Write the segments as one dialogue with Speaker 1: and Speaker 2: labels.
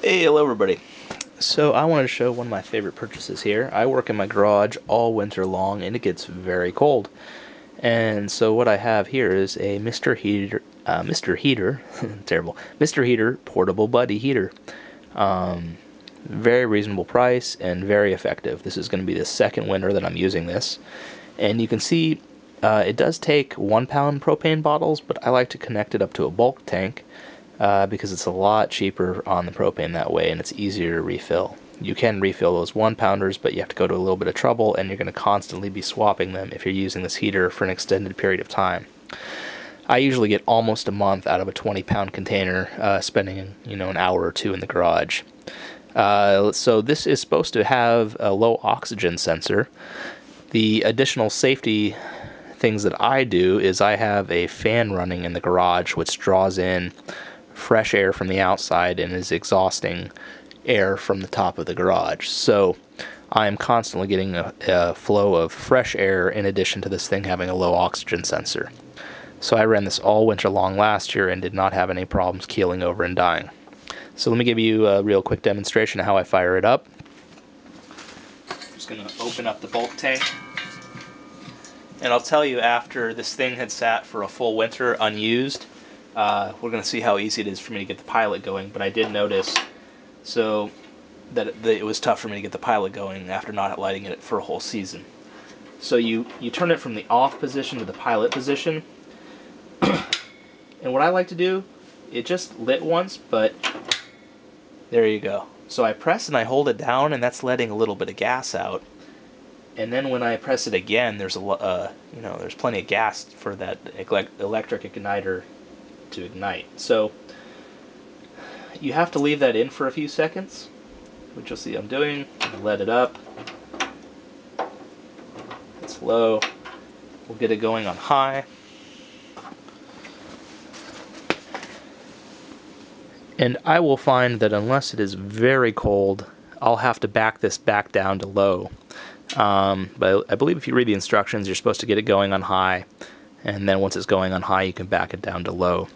Speaker 1: Hey, hello everybody. So I wanted to show one of my favorite purchases here. I work in my garage all winter long and it gets very cold. And so what I have here is a Mr. Heater, terrible, Mr. Heater portable buddy heater. Very reasonable price and very effective. This is going to be the second winter that I'm using this. And you can see it does take 1 pound propane bottles, but I like to connect it up to a bulk tank. Because it's a lot cheaper on the propane that way and it's easier to refill. You can refill those 1 pounders, but you have to go to a little bit of trouble and you're going to constantly be swapping them if you're using this heater for an extended period of time. I usually get almost a month out of a 20-pound container, spending an hour or two in the garage. So this is supposed to have a low oxygen sensor. The additional safety things that I do is I have a fan running in the garage which draws in fresh air from the outside and is exhausting air from the top of the garage. So I'm constantly getting a flow of fresh air in addition to this thing having a low oxygen sensor. So I ran this all winter long last year and did not have any problems keeling over and dying. So let me give you a real quick demonstration of how I fire it up. I'm just going to open up the bulk tank. And I'll tell you, after this thing had sat for a full winter unused, we're going to see how easy it is for me to get the pilot going. But I did notice that it was tough for me to get the pilot going after not lighting it for a whole season. So you turn it from the off position to the pilot position. And what I like to do, it just lit once, but there you go. So I press and I hold it down, and that's letting a little bit of gas out. And then when I press it again, there's there's plenty of gas for that electric igniter to ignite. So you have to leave that in for a few seconds, which you'll see I'm doing. Let it up. It's low. We'll get it going on high. And I will find that unless it is very cold, I'll have to back this back down to low. But I believe if you read the instructions, you're supposed to get it going on high, and then once it's going on high, you can back it down to low.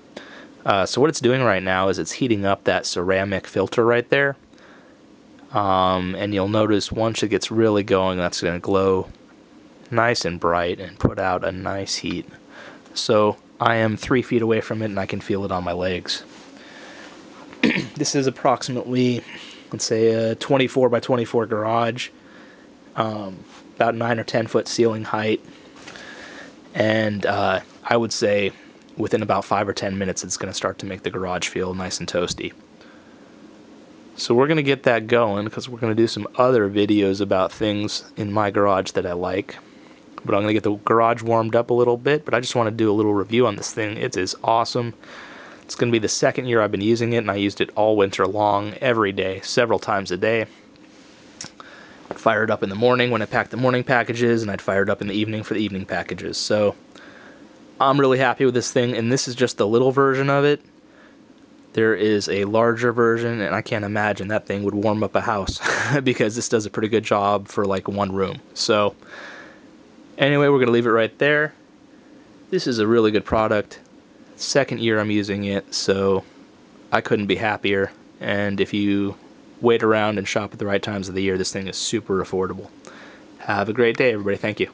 Speaker 1: So what it's doing right now is it's heating up that ceramic filter right there. And you'll notice once it gets really going, that's going to glow nice and bright and put out a nice heat. So I am 3 feet away from it and I can feel it on my legs. This is approximately, let's say, a 24 by 24 garage. About 9 or 10 foot ceiling height, and I would say within about 5 or 10 minutes it's going to start to make the garage feel nice and toasty. So we're going to get that going because we're going to do some other videos about things in my garage that I like. But I'm going to get the garage warmed up a little bit, but I just want to do a little review on this thing. It is awesome. It's going to be the second year I've been using it, and I used it all winter long, every day, several times a day. I'd fire it up in the morning when I packed the morning packages, and I'd fire it up in the evening for the evening packages. So I'm really happy with this thing, and this is just the little version of it. There is a larger version, and I can't imagine that thing would warm up a house because this does a pretty good job for like one room. So anyway, we're going to leave it right there. This is a really good product. Second year I'm using it, so I couldn't be happier. And if you wait around and shop at the right times of the year, this thing is super affordable. Have a great day, everybody. Thank you.